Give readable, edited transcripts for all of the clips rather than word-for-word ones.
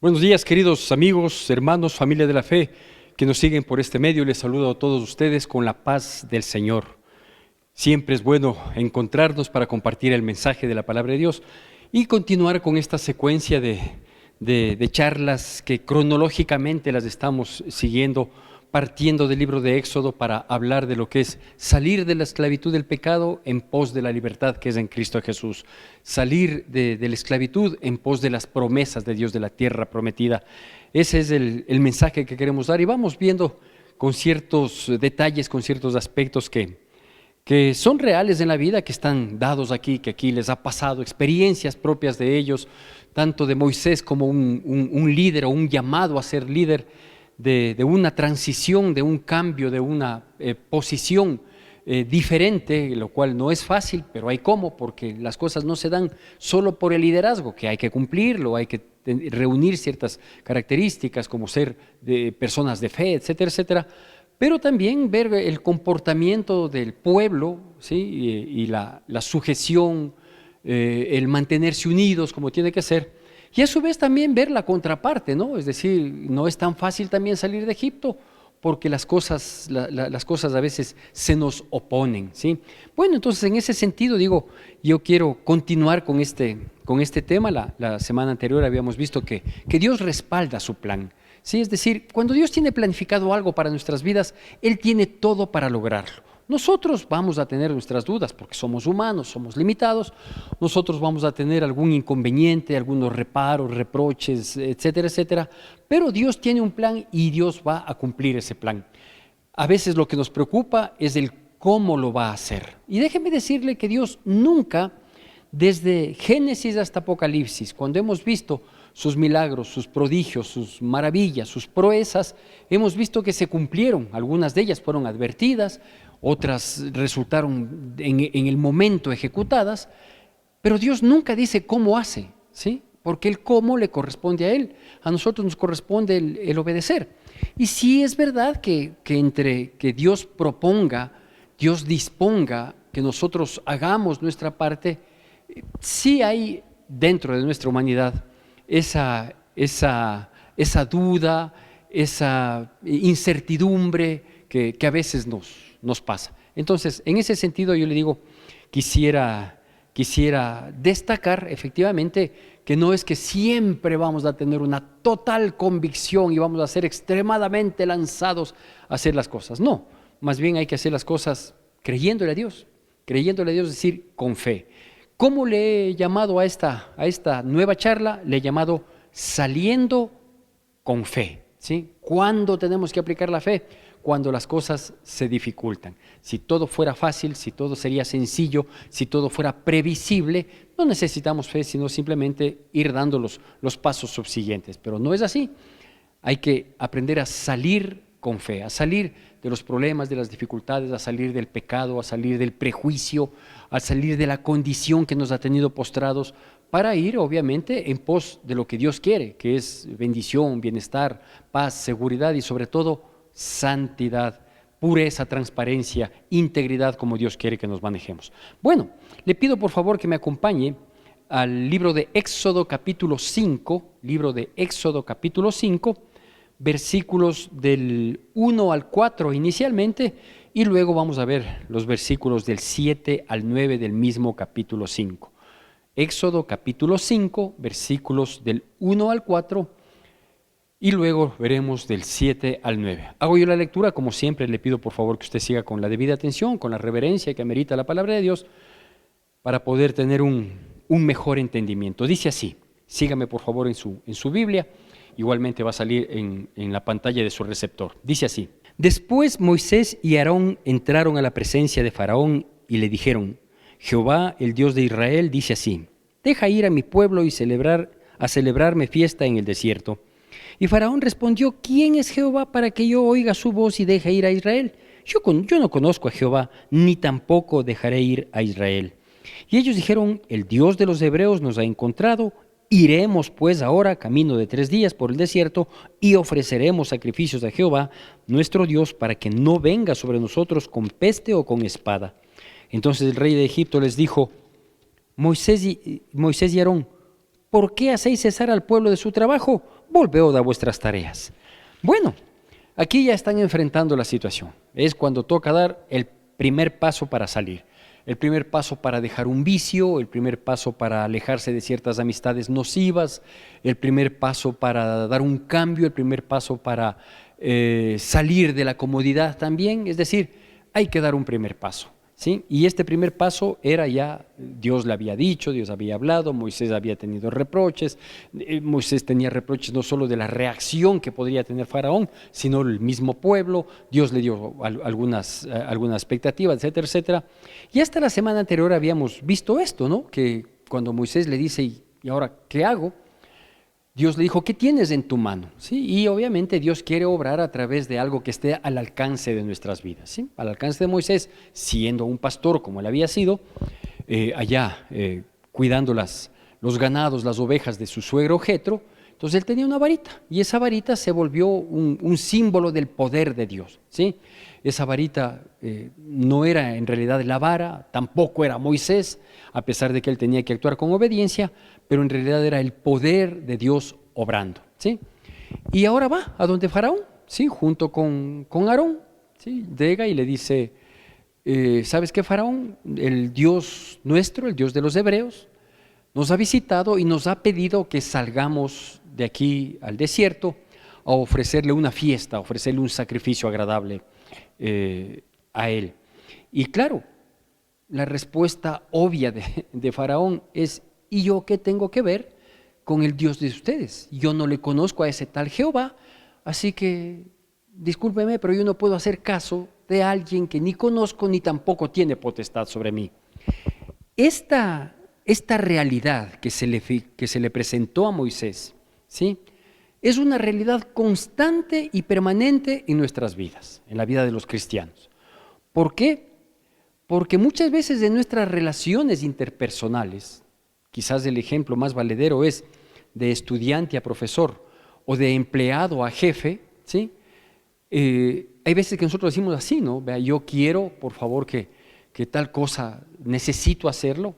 Buenos días, queridos amigos, hermanos, familia de la fe que nos siguen por este medio. Les saludo a todos ustedes con la paz del Señor. Siempre es bueno encontrarnos para compartir el mensaje de la palabra de Dios y continuar con esta secuencia de charlas que cronológicamente las estamos siguiendo, partiendo del libro de Éxodo para hablar de lo que es salir de la esclavitud del pecado en pos de la libertad que es en Cristo Jesús. Salir de la esclavitud en pos de las promesas de Dios, de la tierra prometida. Ese es el mensaje que queremos dar y vamos viendo con ciertos detalles, con ciertos aspectos que son reales en la vida, que están dados aquí, que aquí les ha pasado, experiencias propias de ellos, tanto de Moisés como un líder o un llamado a ser líder, de una transición, de un cambio, de una posición diferente, lo cual no es fácil, pero hay cómo, porque las cosas no se dan solo por el liderazgo, que hay que cumplirlo, hay que reunir ciertas características como ser de personas de fe, etcétera, etcétera, pero también ver el comportamiento del pueblo, ¿sí? y la sujeción, el mantenerse unidos como tiene que ser. Y a su vez también ver la contraparte, ¿no? Es decir, no es tan fácil también salir de Egipto porque las cosas a veces se nos oponen, ¿sí? Bueno, entonces en ese sentido digo, yo quiero continuar con este tema. La semana anterior habíamos visto que Dios respalda su plan, ¿sí? Es decir, cuando Dios tiene planificado algo para nuestras vidas, Él tiene todo para lograrlo. Nosotros vamos a tener nuestras dudas porque somos humanos, somos limitados. Nosotros vamos a tener algún inconveniente, algunos reparos, reproches, etcétera, etcétera. Pero Dios tiene un plan y Dios va a cumplir ese plan. A veces lo que nos preocupa es el cómo lo va a hacer. Y déjeme decirle que Dios nunca, desde Génesis hasta Apocalipsis, cuando hemos visto sus milagros, sus prodigios, sus maravillas, sus proezas, hemos visto que se cumplieron. Algunas de ellas fueron advertidas, otras resultaron en el momento ejecutadas, pero Dios nunca dice cómo hace, ¿sí? Porque el cómo le corresponde a Él, a nosotros nos corresponde el obedecer. Y sí es verdad que entre que Dios proponga, Dios disponga, que nosotros hagamos nuestra parte, sí hay dentro de nuestra humanidad esa duda, esa incertidumbre que a veces nos pasa. Entonces, en ese sentido yo le digo, quisiera destacar efectivamente que no es que siempre vamos a tener una total convicción y vamos a ser extremadamente lanzados a hacer las cosas. No, más bien hay que hacer las cosas creyéndole a Dios, es decir, con fe. ¿Cómo le he llamado a esta nueva charla? Le he llamado saliendo con fe, ¿sí? ¿Cuándo tenemos que aplicar la fe? Cuando las cosas se dificultan. Si todo fuera fácil, si todo sería sencillo, si todo fuera previsible, no necesitamos fe, sino simplemente ir dando los pasos subsiguientes. Pero no es así. Hay que aprender a salir con fe, a salir de los problemas, de las dificultades, a salir del pecado, a salir del prejuicio, a salir de la condición que nos ha tenido postrados, para ir obviamente en pos de lo que Dios quiere, que es bendición, bienestar, paz, seguridad y sobre todo santidad, pureza, transparencia, integridad, como Dios quiere que nos manejemos. Bueno, le pido por favor que me acompañe al libro de Éxodo capítulo 5, versículos del 1 al 4 inicialmente, y luego vamos a ver los versículos del 7 al 9 del mismo capítulo 5. Éxodo capítulo 5, versículos del 1 al 4, y luego veremos del 7 al 9. Hago yo la lectura, como siempre le pido por favor que usted siga con la debida atención, con la reverencia que amerita la palabra de Dios, para poder tener un mejor entendimiento. Dice así, sígame por favor en su Biblia, igualmente va a salir en la pantalla de su receptor. Dice así: Después Moisés y Aarón entraron a la presencia de Faraón y le dijeron: Jehová, el Dios de Israel, dice así: Deja ir a mi pueblo y celebrarme fiesta en el desierto. Y Faraón respondió: ¿Quién es Jehová para que yo oiga su voz y deje ir a Israel? Yo no conozco a Jehová, ni tampoco dejaré ir a Israel. Y ellos dijeron: El Dios de los hebreos nos ha encontrado. Iremos pues ahora camino de 3 días por el desierto y ofreceremos sacrificios a Jehová, nuestro Dios, para que no venga sobre nosotros con peste o con espada. Entonces el rey de Egipto les dijo: Moisés y Aarón, ¿por qué hacéis cesar al pueblo de su trabajo? Volveos a vuestras tareas. Bueno, aquí ya están enfrentando la situación. Es cuando toca dar el primer paso para salir. El primer paso para dejar un vicio, el primer paso para alejarse de ciertas amistades nocivas, el primer paso para dar un cambio, el primer paso para salir de la comodidad también. Es decir, hay que dar un primer paso, ¿sí? Y este primer paso era ya, Dios le había dicho, Dios había hablado, Moisés había tenido reproches, Moisés tenía reproches no solo de la reacción que podría tener Faraón, sino el mismo pueblo, Dios le dio algunas expectativas, etcétera, etcétera. Y hasta la semana anterior habíamos visto esto, ¿no? Que cuando Moisés le dice, ¿y ahora qué hago? Dios le dijo, ¿qué tienes en tu mano? ¿Sí? Y obviamente Dios quiere obrar a través de algo que esté al alcance de nuestras vidas, ¿sí? Al alcance de Moisés, siendo un pastor como él había sido, cuidando los ganados, las ovejas de su suegro Jetro. Entonces él tenía una varita y esa varita se volvió un símbolo del poder de Dios, ¿sí? Esa varita no era en realidad la vara, tampoco era Moisés, a pesar de que él tenía que actuar con obediencia, pero en realidad era el poder de Dios obrando, ¿sí? Y ahora va a donde Faraón, ¿sí? Junto con Aarón, ¿sí? Llega y le dice, ¿sabes qué, Faraón? El Dios nuestro, el Dios de los hebreos, nos ha visitado y nos ha pedido que salgamos de aquí al desierto a ofrecerle una fiesta, a ofrecerle un sacrificio agradable a él. Y claro, la respuesta obvia de Faraón es, ¿y yo qué tengo que ver con el Dios de ustedes? Yo no le conozco a ese tal Jehová, así que discúlpeme, pero yo no puedo hacer caso de alguien que ni conozco ni tampoco tiene potestad sobre mí. Esta realidad que se le presentó a Moisés, ¿sí? Es una realidad constante y permanente en nuestras vidas, en la vida de los cristianos. ¿Por qué? Porque muchas veces en nuestras relaciones interpersonales, quizás el ejemplo más valedero es de estudiante a profesor o de empleado a jefe, ¿sí? Hay veces que nosotros decimos así, ¿no? Vea, yo quiero, por favor, que tal cosa, necesito hacerlo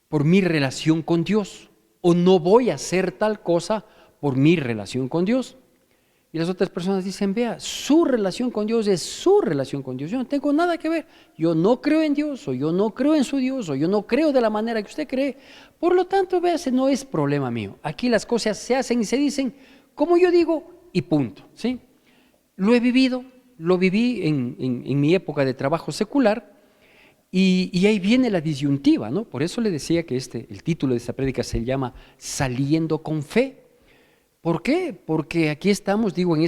por mi relación con Dios, o no voy a hacer tal cosa por mi relación con Dios. Y las otras personas dicen, vea, su relación con Dios es su relación con Dios, yo no tengo nada que ver, yo no creo en Dios, o yo no creo en su Dios, o yo no creo de la manera que usted cree, por lo tanto, vea, ese no es problema mío. Aquí las cosas se hacen y se dicen como yo digo y punto, ¿sí? Lo he vivido, lo viví en mi época de trabajo secular, y ahí viene la disyuntiva, ¿no? Por eso le decía que el título de esta prédica se llama Saliendo con Fe. ¿Por qué? Porque aquí estamos, digo, en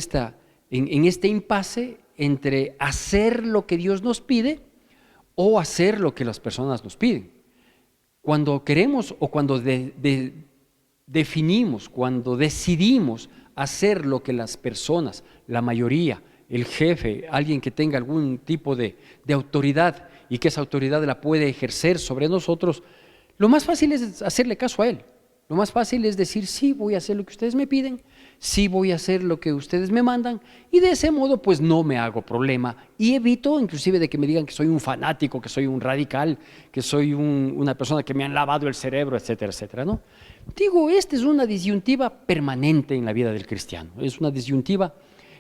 este impasse entre hacer lo que Dios nos pide o hacer lo que las personas nos piden. Cuando queremos o cuando definimos, cuando decidimos hacer lo que las personas, la mayoría, el jefe, alguien que tenga algún tipo de autoridad y que esa autoridad la puede ejercer sobre nosotros, lo más fácil es hacerle caso a él. Lo más fácil es decir, sí, voy a hacer lo que ustedes me piden, sí voy a hacer lo que ustedes me mandan, y de ese modo pues no me hago problema y evito inclusive de que me digan que soy un fanático, que soy un radical, que soy una persona que me han lavado el cerebro, etcétera, etcétera, ¿no? Digo, esta es una disyuntiva permanente en la vida del cristiano, es una disyuntiva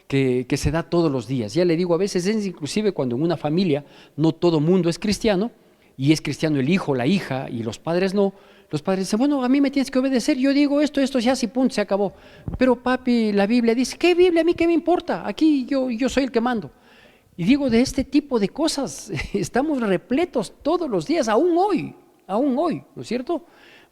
que se da todos los días. Ya le digo, a veces es inclusive cuando en una familia no todo mundo es cristiano, y es cristiano el hijo, la hija, y los padres no. Los padres dicen, bueno, a mí me tienes que obedecer, yo digo esto ya, sí, punto, se acabó. Pero papi, la Biblia dice, ¿qué Biblia? ¿A mí qué me importa? Aquí yo soy el que mando. Y digo, de este tipo de cosas estamos repletos todos los días, aún hoy, ¿no es cierto?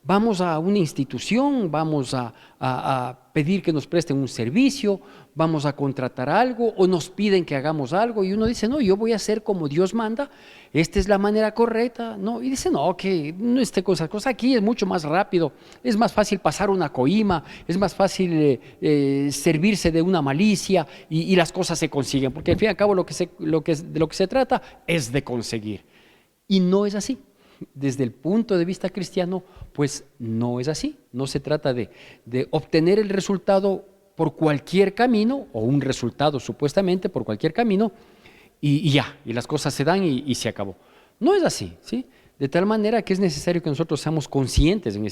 Vamos a una institución, vamos a pedir que nos presten un servicio, vamos a contratar algo o nos piden que hagamos algo y uno dice, no, yo voy a hacer como Dios manda, esta es la manera correcta, no, y dice, no, que no esté cosa aquí es mucho más rápido, es más fácil pasar una coima, es más fácil servirse de una malicia y las cosas se consiguen, porque al fin y al cabo de lo que se trata es de conseguir. Y no es así. Desde el punto de vista cristiano, pues no es así. No se trata de obtener el resultado por cualquier camino, o un resultado supuestamente por cualquier camino, y ya, y las cosas se dan y se acabó. No es así, ¿sí? De tal manera que es necesario que nosotros seamos conscientes en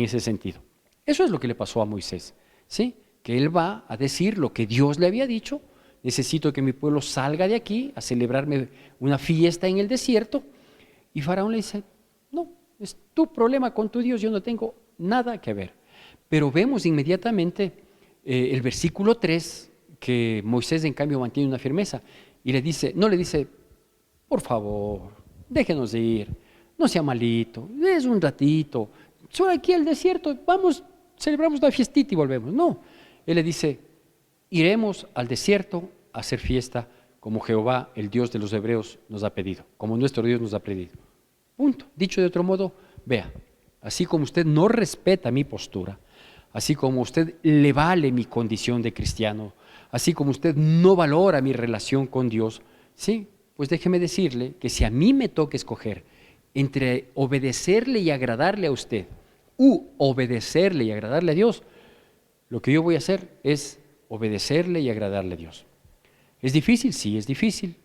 ese sentido. Eso es lo que le pasó a Moisés, ¿sí? Que él va a decir lo que Dios le había dicho: necesito que mi pueblo salga de aquí a celebrarme una fiesta en el desierto. Y Faraón le dice: no, es tu problema con tu Dios, yo no tengo nada que ver. Pero vemos inmediatamente el versículo 3, que Moisés en cambio mantiene una firmeza y no le dice: por favor, déjenos ir, no sea malito, es un ratito, solo aquí al desierto, vamos, celebramos una fiestita y volvemos. No, él le dice: iremos al desierto a hacer fiesta como Jehová, el Dios de los hebreos, nos ha pedido, como nuestro Dios nos ha pedido. Punto. Dicho de otro modo, vea, así como usted no respeta mi postura, así como usted le vale mi condición de cristiano, así como usted no valora mi relación con Dios, sí, pues déjeme decirle que si a mí me toca escoger entre obedecerle y agradarle a usted u obedecerle y agradarle a Dios, lo que yo voy a hacer es obedecerle y agradarle a Dios. ¿Es difícil? Sí, es difícil.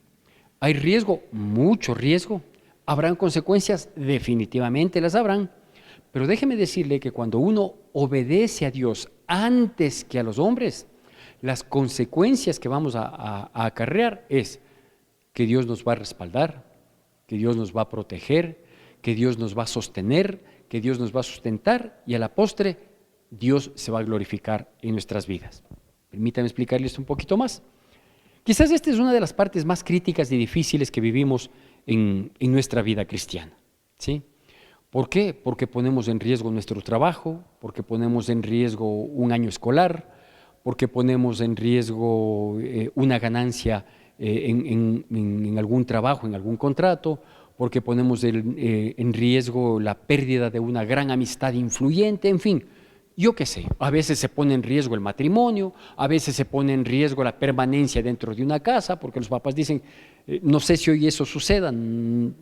¿Hay riesgo? Mucho riesgo. ¿Habrán consecuencias? Definitivamente las habrán. Pero déjeme decirle que cuando uno obedece a Dios antes que a los hombres, las consecuencias que vamos a acarrear es que Dios nos va a respaldar, que Dios nos va a proteger, que Dios nos va a sostener, que Dios nos va a sustentar, y a la postre Dios se va a glorificar en nuestras vidas. Permítame explicarle esto un poquito más. Quizás esta es una de las partes más críticas y difíciles que vivimos en nuestra vida cristiana, ¿sí? ¿Por qué? Porque ponemos en riesgo nuestro trabajo, porque ponemos en riesgo un año escolar, porque ponemos en riesgo una ganancia en algún trabajo, en algún contrato, porque ponemos en riesgo la pérdida de una gran amistad influyente, en fin. Yo qué sé, a veces se pone en riesgo el matrimonio, a veces se pone en riesgo la permanencia dentro de una casa, porque los papás dicen, no sé si hoy eso suceda,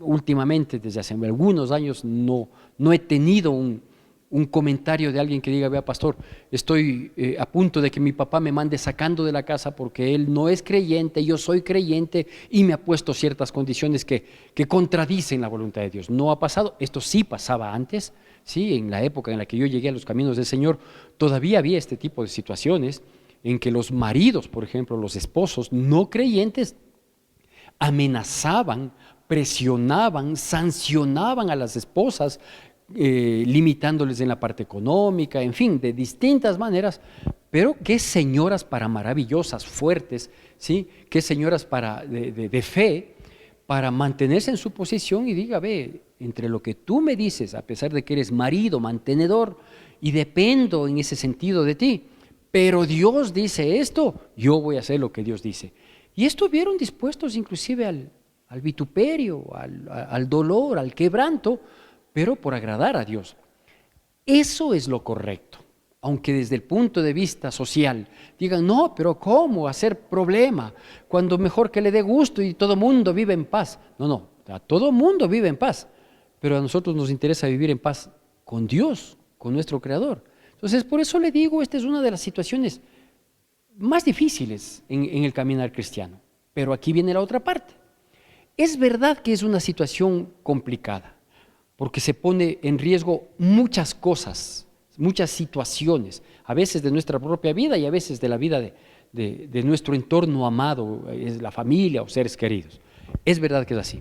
últimamente, desde hace algunos años, no he tenido un comentario de alguien que diga: vea, pastor, estoy a punto de que mi papá me mande sacando de la casa porque él no es creyente, yo soy creyente y me ha puesto ciertas condiciones que contradicen la voluntad de Dios. No ha pasado, esto sí pasaba antes. Sí, en la época en la que yo llegué a los caminos del Señor, todavía había este tipo de situaciones en que los maridos, por ejemplo, los esposos no creyentes, amenazaban, presionaban, sancionaban a las esposas, limitándoles en la parte económica, en fin, de distintas maneras. Pero qué señoras para maravillosas, fuertes, ¿sí? Qué señoras de fe, para mantenerse en su posición y diga: ve, entre lo que tú me dices, a pesar de que eres marido, mantenedor, y dependo en ese sentido de ti, pero Dios dice esto, yo voy a hacer lo que Dios dice. Y estuvieron dispuestos inclusive al vituperio, al dolor, al quebranto, pero por agradar a Dios. Eso es lo correcto. Aunque desde el punto de vista social digan: no, pero ¿cómo hacer problema? Cuando mejor que le dé gusto y todo mundo vive en paz. No, a todo mundo vive en paz, pero a nosotros nos interesa vivir en paz con Dios, con nuestro Creador. Entonces, por eso le digo, esta es una de las situaciones más difíciles en el caminar cristiano. Pero aquí viene la otra parte. Es verdad que es una situación complicada, porque se pone en riesgo muchas cosas, muchas situaciones, a veces de nuestra propia vida y a veces de la vida de nuestro entorno amado, es la familia o seres queridos. Es verdad que es así.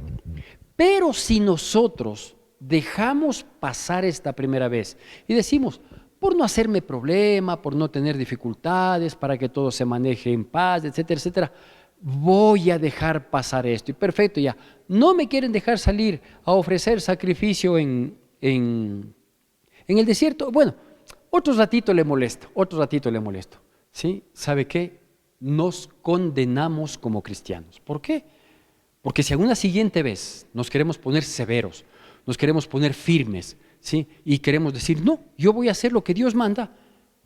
Pero si nosotros dejamos pasar esta primera vez y decimos: por no hacerme problema, por no tener dificultades, para que todo se maneje en paz, etcétera, etcétera, voy a dejar pasar esto. Y perfecto, ya, no me quieren dejar salir a ofrecer sacrificio en el desierto. Bueno, otro ratito le molesto. ¿Sí? ¿Sabe qué? Nos condenamos como cristianos. ¿Por qué? Porque si a una siguiente vez nos queremos poner severos, nos queremos poner firmes, ¿sí? Y queremos decir: no, yo voy a hacer lo que Dios manda,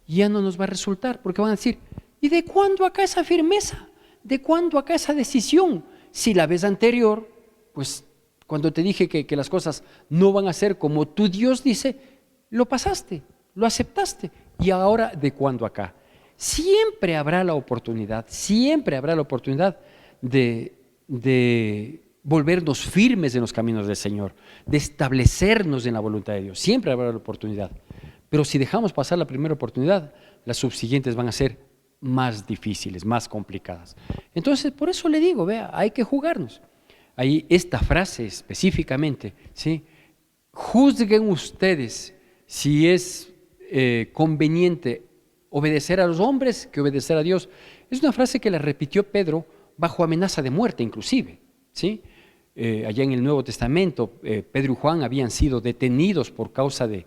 ya no nos va a resultar, porque van a decir: ¿y de cuándo acá esa firmeza? ¿De cuándo acá esa decisión? Si la vez anterior, pues cuando te dije que las cosas no van a ser como tu Dios dice, lo pasaste, lo aceptaste, y ahora ¿de cuándo acá? Siempre habrá la oportunidad de volvernos firmes en los caminos del Señor, de establecernos en la voluntad de Dios. Siempre habrá la oportunidad. Pero si dejamos pasar la primera oportunidad, las subsiguientes van a ser más difíciles, más complicadas. Entonces, por eso le digo, vea, hay que jugarnos. Ahí esta frase específicamente, ¿sí? Juzguen ustedes si es conveniente obedecer a los hombres que obedecer a Dios. Es una frase que la repitió Pedro bajo amenaza de muerte inclusive, ¿sí? Allá en el Nuevo Testamento, Pedro y Juan habían sido detenidos por causa de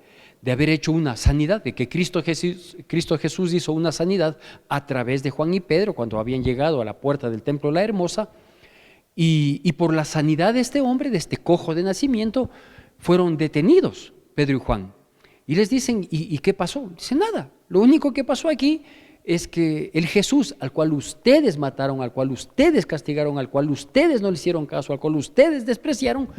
haber hecho una sanidad, de que Cristo Jesús hizo una sanidad a través de Juan y Pedro cuando habían llegado a la puerta del templo de la Hermosa, y por la sanidad de este hombre, de este cojo de nacimiento, fueron detenidos Pedro y Juan. Y les dicen, ¿y qué pasó? Dicen, nada, lo único que pasó aquí es que el Jesús al cual ustedes mataron, al cual ustedes castigaron, al cual ustedes no le hicieron caso, al cual ustedes despreciaron,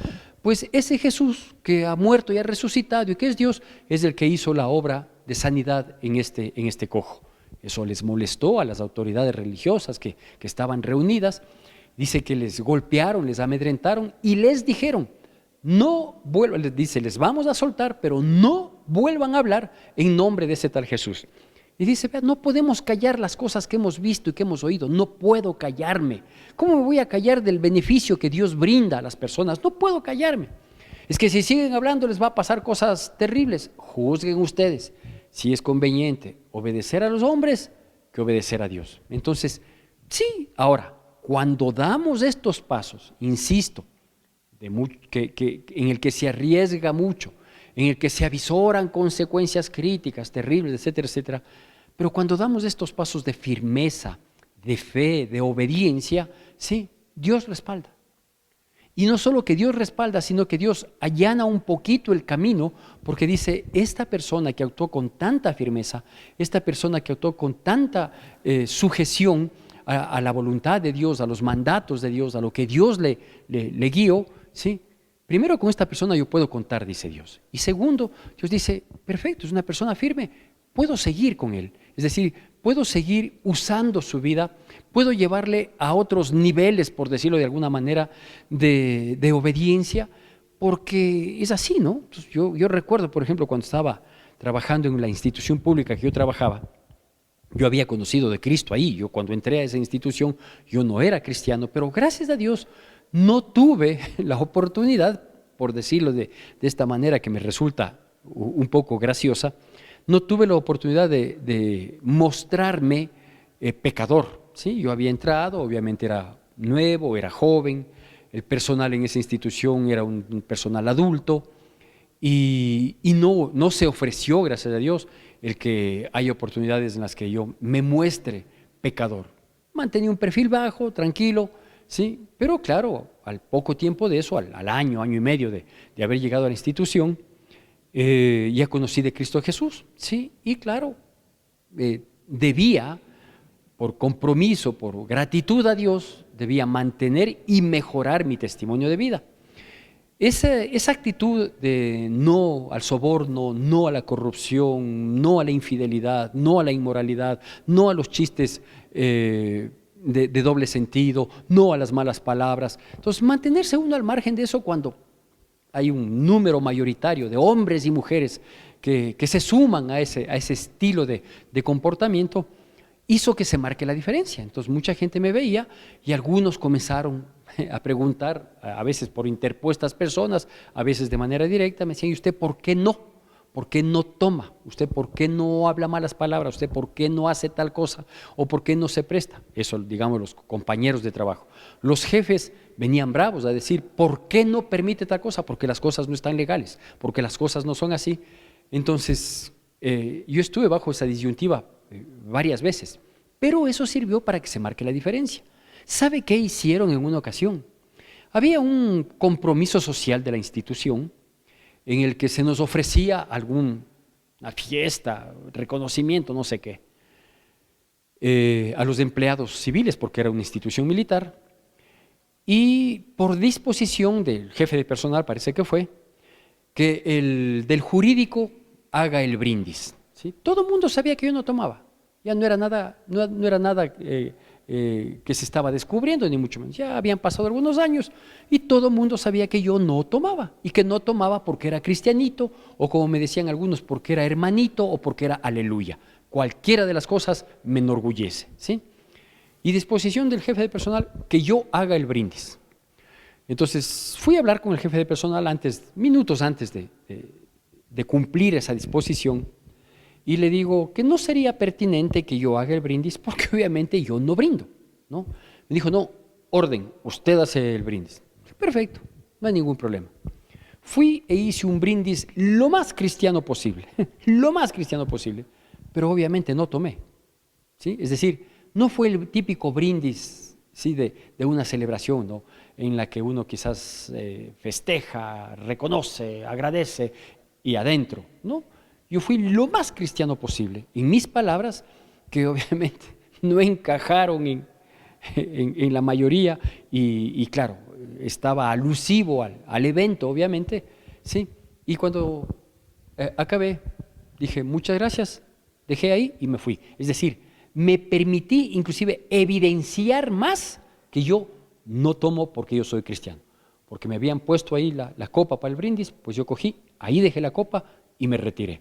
pues ese Jesús que ha muerto y ha resucitado y que es Dios, es el que hizo la obra de sanidad en este cojo. Eso les molestó a las autoridades religiosas que estaban reunidas. Dice que les golpearon, les amedrentaron y les dijeron, no vuelvan, les dice, les vamos a soltar, pero no vuelvan a hablar en nombre de ese tal Jesús. Y dice, vea, no podemos callar las cosas que hemos visto y que hemos oído, no puedo callarme. ¿Cómo me voy a callar del beneficio que Dios brinda a las personas? No puedo callarme. Es que si siguen hablando les va a pasar cosas terribles. Juzguen ustedes si es conveniente obedecer a los hombres que obedecer a Dios. Entonces, sí, ahora, cuando damos estos pasos, insisto, en el que se arriesga mucho, en el que se avisoran consecuencias críticas, terribles, etcétera, etcétera. Pero cuando damos estos pasos de firmeza, de fe, de obediencia, sí, Dios respalda. Y no solo que Dios respalda, sino que Dios allana un poquito el camino, porque dice, esta persona que actuó con tanta firmeza, esta persona que actuó con tanta sujeción a la voluntad de Dios, a los mandatos de Dios, a lo que Dios le guió, ¿sí? Primero, con esta persona yo puedo contar, dice Dios. Y segundo, Dios dice, perfecto, es una persona firme, puedo seguir con él. Es decir, puedo seguir usando su vida, puedo llevarle a otros niveles, por decirlo de alguna manera, de obediencia, porque es así, ¿no? Entonces, yo recuerdo, por ejemplo, cuando estaba trabajando en la institución pública que yo trabajaba, yo había conocido de Cristo ahí. Yo cuando entré a esa institución, yo no era cristiano, pero gracias a Dios no tuve la oportunidad, por decirlo de esta manera que me resulta un poco graciosa, no tuve la oportunidad de mostrarme pecador, ¿sí? Yo había entrado, obviamente era nuevo, era joven, el personal en esa institución era un personal adulto y no se ofreció, gracias a Dios, el que hay oportunidades en las que yo me muestre pecador. Mantenía un perfil bajo, tranquilo, ¿sí? Pero claro, al poco tiempo de eso, al año y medio de haber llegado a la institución, ya conocí de Cristo Jesús, ¿sí? Y claro, debía, por compromiso, por gratitud a Dios, debía mantener y mejorar mi testimonio de vida. Esa actitud de no al soborno, no a la corrupción, no a la infidelidad, no a la inmoralidad, no a los chistes de doble sentido, no a las malas palabras. Entonces, mantenerse uno al margen de eso cuando hay un número mayoritario de hombres y mujeres que se suman a ese estilo de comportamiento, hizo que se marque la diferencia. Entonces, mucha gente me veía y algunos comenzaron a preguntar, a veces por interpuestas personas, a veces de manera directa, me decían, ¿y usted por qué no? ¿Por qué no toma? ¿Usted por qué no habla malas palabras? ¿Usted por qué no hace tal cosa? ¿O por qué no se presta? Eso, digamos, los compañeros de trabajo. Los jefes venían bravos a decir, ¿por qué no permite tal cosa? Porque las cosas no están legales, porque las cosas no son así. Entonces, yo estuve bajo esa disyuntiva varias veces, pero eso sirvió para que se marque la diferencia. ¿Sabe qué hicieron en una ocasión? Había un compromiso social de la institución en el que se nos ofrecía alguna fiesta, reconocimiento, no sé qué, a los empleados civiles, porque era una institución militar, y por disposición del jefe de personal, parece que fue, que el del jurídico haga el brindis, ¿sí? Todo el mundo sabía que yo no tomaba, ya no era nada que se estaba descubriendo, ni mucho menos. Ya habían pasado algunos años y todo el mundo sabía que yo no tomaba, y que no tomaba porque era cristianito, o como me decían algunos, porque era hermanito o porque era aleluya. Cualquiera de las cosas me enorgullece, ¿sí? Y disposición del jefe de personal que yo haga el brindis. Entonces fui a hablar con el jefe de personal minutos antes de cumplir esa disposición, y le digo que no sería pertinente que yo haga el brindis porque obviamente yo no brindo, ¿no? Me dijo, no, orden, usted hace el brindis. Perfecto, no hay ningún problema. Fui e hice un brindis lo más cristiano posible, lo más cristiano posible, pero obviamente no tomé, ¿sí? Es decir, no fue el típico brindis, ¿sí? de una celebración, ¿no? En la que uno quizás festeja, reconoce, agradece y adentro, ¿no? Yo fui lo más cristiano posible, en mis palabras, que obviamente no encajaron en la mayoría, y claro, estaba alusivo al evento, obviamente, ¿sí? Y cuando acabé, dije, muchas gracias, dejé ahí y me fui. Es decir, me permití inclusive evidenciar más que yo no tomo porque yo soy cristiano. Porque me habían puesto ahí la copa para el brindis, pues yo cogí, ahí dejé la copa y me retiré.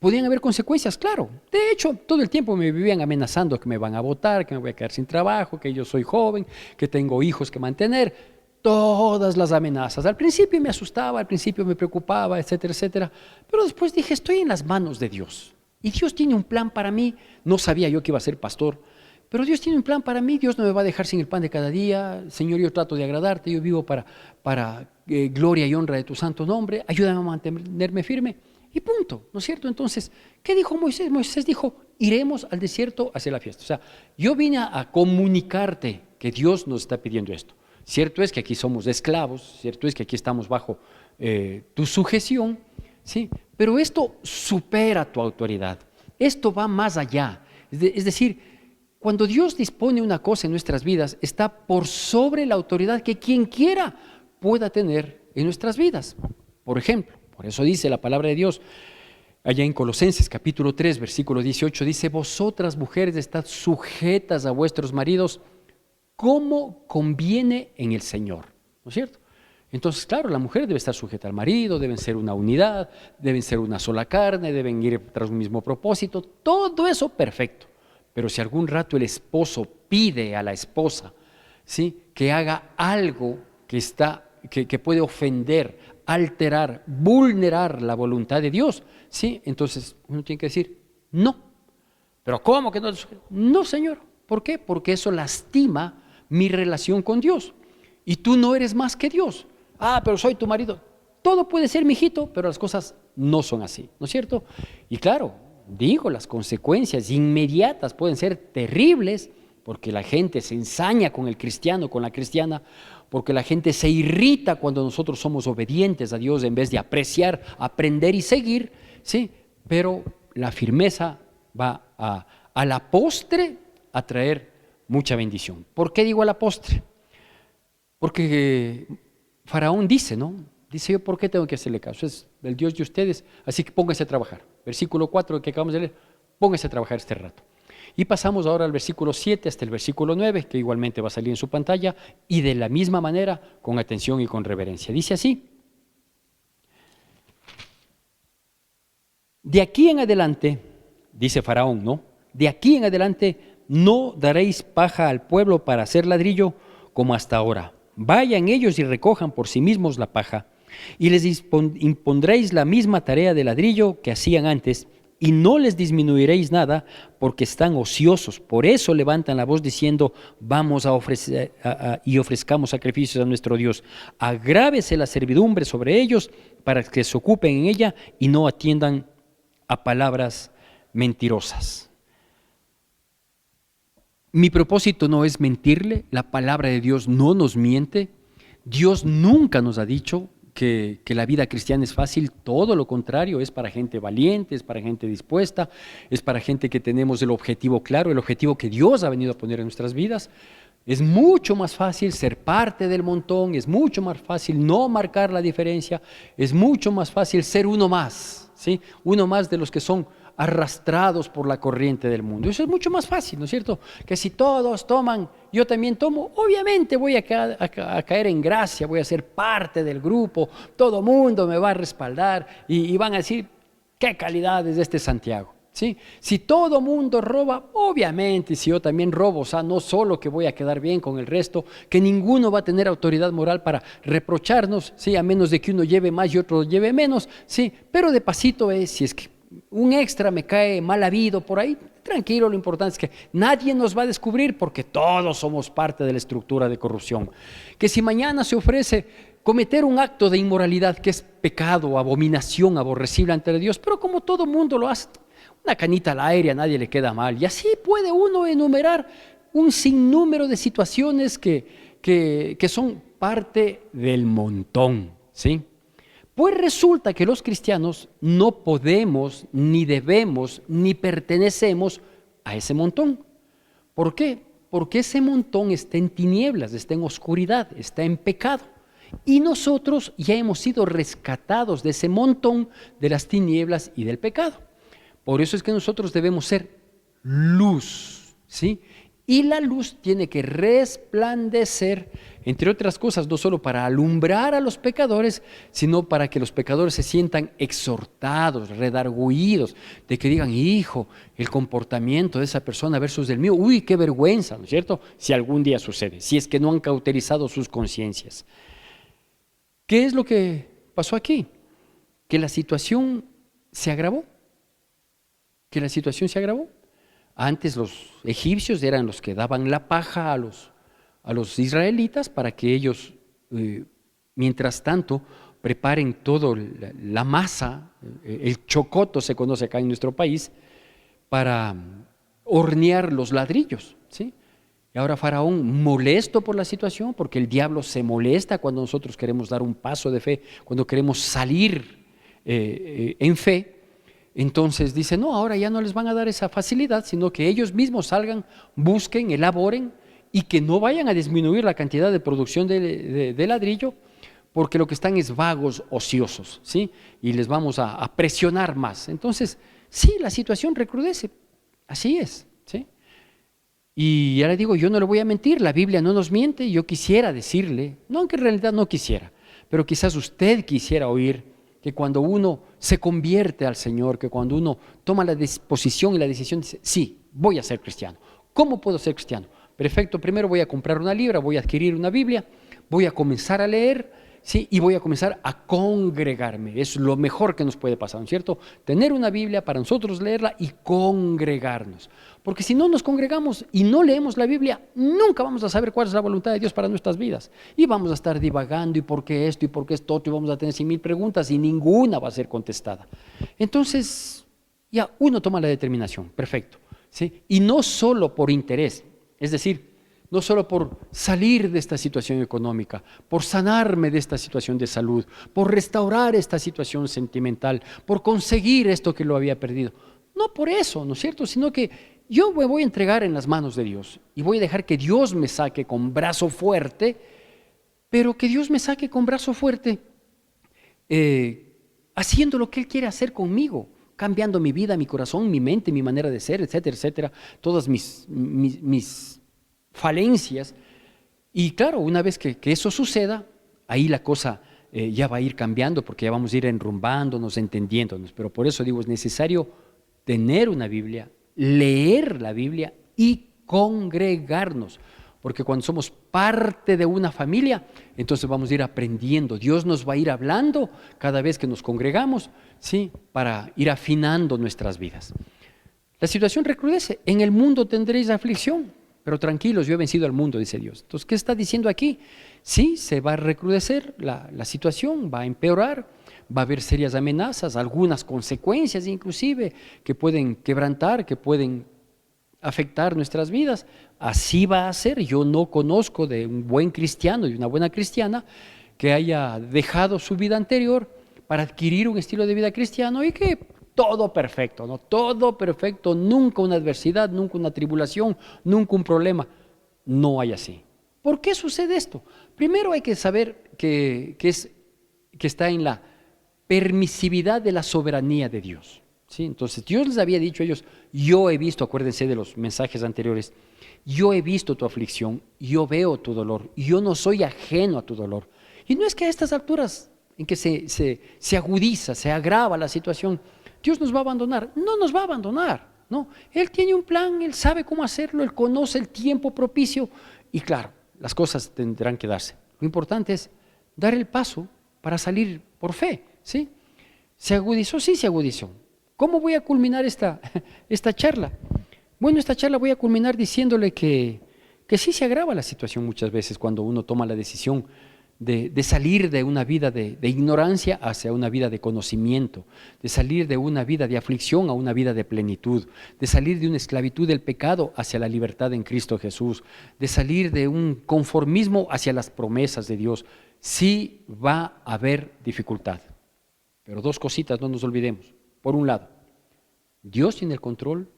Podían haber consecuencias, claro. De hecho, todo el tiempo me vivían amenazando que me van a votar, que me voy a quedar sin trabajo, que yo soy joven, que tengo hijos que mantener. Todas las amenazas. Al principio me asustaba, al principio me preocupaba, etcétera, etcétera. Pero después dije, estoy en las manos de Dios. Y Dios tiene un plan para mí. No sabía yo que iba a ser pastor, pero Dios tiene un plan para mí. Dios no me va a dejar sin el pan de cada día. Señor, yo trato de agradarte, yo vivo para gloria y honra de tu santo nombre. Ayúdame a mantenerme firme. Y punto, ¿no es cierto? Entonces, ¿qué dijo Moisés? Moisés dijo, iremos al desierto a hacer la fiesta. O sea, yo vine a comunicarte que Dios nos está pidiendo esto. Cierto es que aquí somos esclavos, cierto es que aquí estamos bajo tu sujeción, ¿sí? Pero esto supera tu autoridad, esto va más allá. Es decir, cuando Dios dispone una cosa en nuestras vidas, está por sobre la autoridad que quien quiera pueda tener en nuestras vidas. Por ejemplo, por eso dice la palabra de Dios, allá en Colosenses capítulo 3, versículo 18, dice, vosotras mujeres estad sujetas a vuestros maridos como conviene en el Señor, ¿no es cierto? Entonces, claro, la mujer debe estar sujeta al marido, deben ser una unidad, deben ser una sola carne, deben ir tras un mismo propósito, todo eso perfecto. Pero si algún rato el esposo pide a la esposa, ¿sí?, que haga algo que puede ofender, alterar, vulnerar la voluntad de Dios, ¿sí?, entonces uno tiene que decir, no. ¿Pero cómo que no? No, Señor. ¿Por qué? Porque eso lastima mi relación con Dios. Y tú no eres más que Dios. Ah, pero soy tu marido. Todo puede ser, mijito, pero las cosas no son así, ¿no es cierto? Y claro, digo, las consecuencias inmediatas pueden ser terribles, porque la gente se ensaña con el cristiano, con la cristiana, porque la gente se irrita cuando nosotros somos obedientes a Dios en vez de apreciar, aprender y seguir, ¿sí? Pero la firmeza va a la postre a traer mucha bendición. ¿Por qué digo a la postre? Porque Faraón dice, ¿no? Dice, yo, ¿por qué tengo que hacerle caso? Es el Dios de ustedes, así que pónganse a trabajar. Versículo 4 que acabamos de leer, pónganse a trabajar este rato. Y pasamos ahora al versículo 7 hasta el versículo 9, que igualmente va a salir en su pantalla, y de la misma manera, con atención y con reverencia. Dice así, de aquí en adelante, dice Faraón, ¿no? De aquí en adelante no daréis paja al pueblo para hacer ladrillo como hasta ahora. Vayan ellos y recojan por sí mismos la paja, y les impondréis la misma tarea de ladrillo que hacían antes, y no les disminuiréis nada, porque están ociosos. Por eso levantan la voz diciendo, vamos a ofrecer y ofrezcamos sacrificios a nuestro Dios. Agrávese la servidumbre sobre ellos, para que se ocupen en ella y no atiendan a palabras mentirosas. Mi propósito no es mentirle, la palabra de Dios no nos miente. Dios nunca nos ha dicho que la vida cristiana es fácil, todo lo contrario, es para gente valiente, es para gente dispuesta, es para gente que tenemos el objetivo claro, el objetivo que Dios ha venido a poner en nuestras vidas. Es mucho más fácil ser parte del montón, es mucho más fácil no marcar la diferencia, es mucho más fácil ser uno más, ¿sí? Uno más de los que son arrastrados por la corriente del mundo. Eso es mucho más fácil, ¿no es cierto? Que si todos toman, yo también tomo, obviamente voy a caer en gracia, voy a ser parte del grupo, todo mundo me va a respaldar y van a decir, qué calidad es este Santiago. ¿Sí? Si todo mundo roba, obviamente, si yo también robo, o sea, no solo que voy a quedar bien con el resto, que ninguno va a tener autoridad moral para reprocharnos, ¿sí? A menos de que uno lleve más y otro lleve menos, ¿sí? Pero de pasito es, si es que un extra me cae mal habido por ahí, tranquilo, lo importante es que nadie nos va a descubrir porque todos somos parte de la estructura de corrupción. Que si mañana se ofrece cometer un acto de inmoralidad que es pecado, abominación, aborrecible ante Dios, pero como todo mundo lo hace, una canita al aire a nadie le queda mal. Y así puede uno enumerar un sinnúmero de situaciones que son parte del montón, ¿sí? Pues resulta que los cristianos no podemos, ni debemos, ni pertenecemos a ese montón. ¿Por qué? Porque ese montón está en tinieblas, está en oscuridad, está en pecado. Y nosotros ya hemos sido rescatados de ese montón de las tinieblas y del pecado. Por eso es que nosotros debemos ser luz, ¿sí? Y la luz tiene que resplandecer, entre otras cosas, no solo para alumbrar a los pecadores, sino para que los pecadores se sientan exhortados, redargüidos, de que digan, hijo, el comportamiento de esa persona versus del mío, uy, qué vergüenza, ¿no es cierto? Si algún día sucede, si es que no han cauterizado sus conciencias. ¿Qué es lo que pasó aquí? Que la situación se agravó. Antes los egipcios eran los que daban la paja a los israelitas para que ellos, mientras tanto, preparen toda la masa, el chocoto se conoce acá en nuestro país, para hornear los ladrillos, ¿sí? Y ahora Faraón, molesto por la situación, porque el diablo se molesta cuando nosotros queremos dar un paso de fe, cuando queremos salir en fe. Entonces dice, no, ahora ya no les van a dar esa facilidad, sino que ellos mismos salgan, busquen, elaboren y que no vayan a disminuir la cantidad de producción de ladrillo, porque lo que están es vagos, ociosos, ¿sí? Y les vamos a presionar más. Entonces, sí, la situación recrudece, así es, ¿sí? Y ya le digo, yo no le voy a mentir, la Biblia no nos miente, yo quisiera decirle, no, aunque en realidad no quisiera, pero quizás usted quisiera oír que cuando uno se convierte al Señor, que cuando uno toma la disposición y la decisión, dice, sí, voy a ser cristiano. ¿Cómo puedo ser cristiano? Perfecto, primero voy a comprar una libra, voy a adquirir una Biblia, voy a comenzar a leer, ¿sí? Y voy a comenzar a congregarme. Es lo mejor que nos puede pasar, ¿no es cierto? Tener una Biblia para nosotros leerla y congregarnos. Porque si no nos congregamos y no leemos la Biblia, nunca vamos a saber cuál es la voluntad de Dios para nuestras vidas. Y vamos a estar divagando, y por qué esto, y por qué esto otro, y vamos a tener 100,000 preguntas y ninguna va a ser contestada. Entonces, ya uno toma la determinación, perfecto, ¿sí? Y no solo por interés, es decir, no solo por salir de esta situación económica, por sanarme de esta situación de salud, por restaurar esta situación sentimental, por conseguir esto que lo había perdido. No por eso, ¿no es cierto? Sino que yo me voy a entregar en las manos de Dios y voy a dejar que Dios me saque con brazo fuerte, pero que Dios me saque con brazo fuerte haciendo lo que Él quiere hacer conmigo, cambiando mi vida, mi corazón, mi mente, mi manera de ser, etcétera, etcétera, todas mis falencias. Y claro, una vez que eso suceda, ahí la cosa ya va a ir cambiando, porque ya vamos a ir enrumbándonos, entendiéndonos. Pero por eso digo, es necesario tener una Biblia, leer la Biblia y congregarnos, porque cuando somos parte de una familia, entonces vamos a ir aprendiendo. Dios nos va a ir hablando cada vez que nos congregamos, ¿sí? Para ir afinando nuestras vidas. La situación recrudece. En el mundo tendréis aflicción, pero tranquilos, yo he vencido al mundo, dice Dios. Entonces, ¿qué está diciendo aquí? Sí, se va a recrudecer la situación, va a empeorar, va a haber serias amenazas, algunas consecuencias inclusive que pueden quebrantar, que pueden afectar nuestras vidas. Así va a ser. Yo no conozco de un buen cristiano y una buena cristiana que haya dejado su vida anterior para adquirir un estilo de vida cristiano y que todo perfecto, ¿no? Todo perfecto, nunca una adversidad, nunca una tribulación, nunca un problema. No hay así. ¿Por qué sucede esto? Primero hay que saber que está en la permisividad de la soberanía de Dios. ¿sí? Entonces Dios les había dicho a ellos, yo he visto, acuérdense de los mensajes anteriores, yo he visto tu aflicción, yo veo tu dolor, yo no soy ajeno a tu dolor. Y no es que a estas alturas en que se agudiza, se agrava la situación, Dios nos va a abandonar. No nos va a abandonar, no. Él tiene un plan, Él sabe cómo hacerlo, Él conoce el tiempo propicio y claro, las cosas tendrán que darse. Lo importante es dar el paso para salir por fe, ¿sí? ¿Se agudizó? Sí, se agudizó. ¿Cómo voy a culminar esta charla? Bueno, esta charla voy a culminar diciéndole que sí se agrava la situación muchas veces cuando uno toma la decisión de salir de una vida de ignorancia hacia una vida de conocimiento, de salir de una vida de aflicción a una vida de plenitud, de salir de una esclavitud del pecado hacia la libertad en Cristo Jesús, de salir de un conformismo hacia las promesas de Dios. Sí va a haber dificultad, pero dos cositas no nos olvidemos. Por un lado, Dios tiene el control.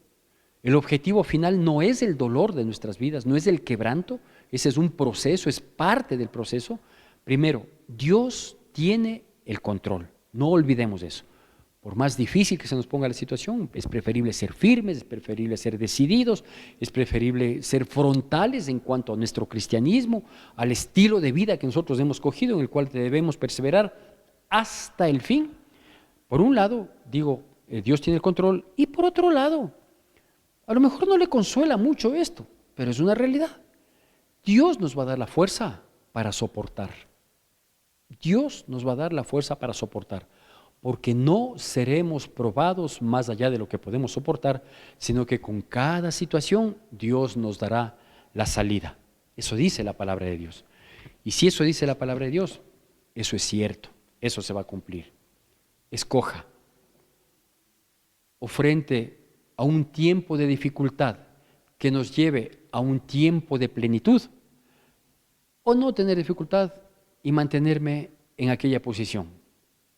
El objetivo final no es el dolor de nuestras vidas, no es el quebranto, ese es un proceso, es parte del proceso. Primero, Dios tiene el control, no olvidemos eso. Por más difícil que se nos ponga la situación, es preferible ser firmes, es preferible ser decididos, es preferible ser frontales en cuanto a nuestro cristianismo, al estilo de vida que nosotros hemos cogido, en el cual debemos perseverar hasta el fin. Por un lado, digo, Dios tiene el control, y por otro lado, a lo mejor no le consuela mucho esto, pero es una realidad. Dios nos va a dar la fuerza para soportar. Dios nos va a dar la fuerza para soportar, porque no seremos probados más allá de lo que podemos soportar, sino que con cada situación Dios nos dará la salida. Eso dice la palabra de Dios. Y si eso dice la palabra de Dios, eso es cierto, eso se va a cumplir. Escoja, o frente a un tiempo de dificultad que nos lleve a un tiempo de plenitud, o no tener dificultad y mantenerme en aquella posición,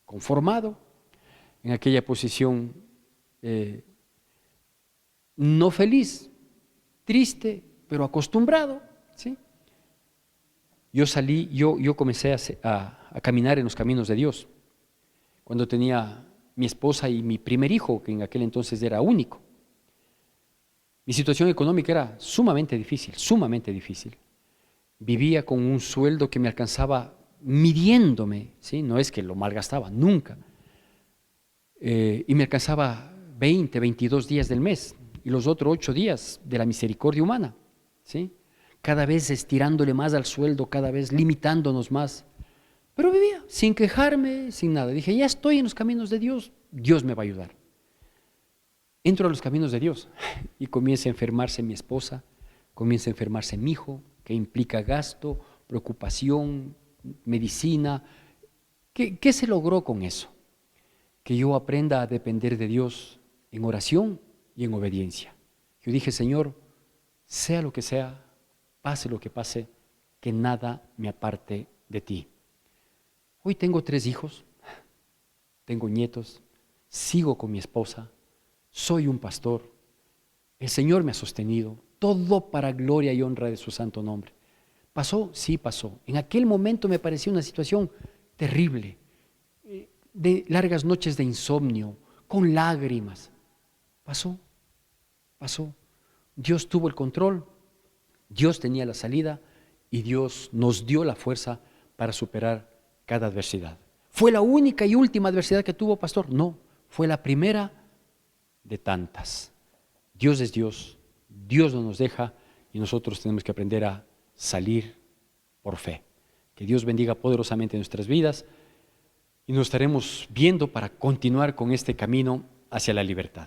conformado, en aquella posición no feliz, triste, pero acostumbrado, ¿sí? Yo comencé a caminar en los caminos de Dios cuando tenía mi esposa y mi primer hijo, que en aquel entonces era único. Mi situación económica era sumamente difícil, sumamente difícil. Vivía con un sueldo que me alcanzaba midiéndome, ¿sí? No es que lo malgastaba, nunca. Y me alcanzaba 20, 22 días del mes y los otros 8 días de la misericordia humana, ¿sí? Cada vez estirándole más al sueldo, cada vez limitándonos más. Pero vivía sin quejarme, sin nada. Dije, ya estoy en los caminos de Dios, Dios me va a ayudar. Entro a los caminos de Dios y comienza a enfermarse mi esposa, comienza a enfermarse mi hijo, que implica gasto, preocupación, medicina. ¿Qué se logró con eso? Que yo aprenda a depender de Dios en oración y en obediencia. Yo dije, Señor, sea lo que sea, pase lo que pase, que nada me aparte de ti. Hoy tengo 3 hijos, tengo nietos, sigo con mi esposa, soy un pastor, el Señor me ha sostenido, todo para gloria y honra de su santo nombre. ¿Pasó? Sí pasó. En aquel momento me parecía una situación terrible, de largas noches de insomnio, con lágrimas. Pasó. Dios tuvo el control, Dios tenía la salida y Dios nos dio la fuerza para superar cada adversidad. ¿Fue la única y última adversidad que tuvo, pastor? No, fue la primera de tantas. Dios es Dios, Dios no nos deja y nosotros tenemos que aprender a salir por fe. Que Dios bendiga poderosamente nuestras vidas y nos estaremos viendo para continuar con este camino hacia la libertad.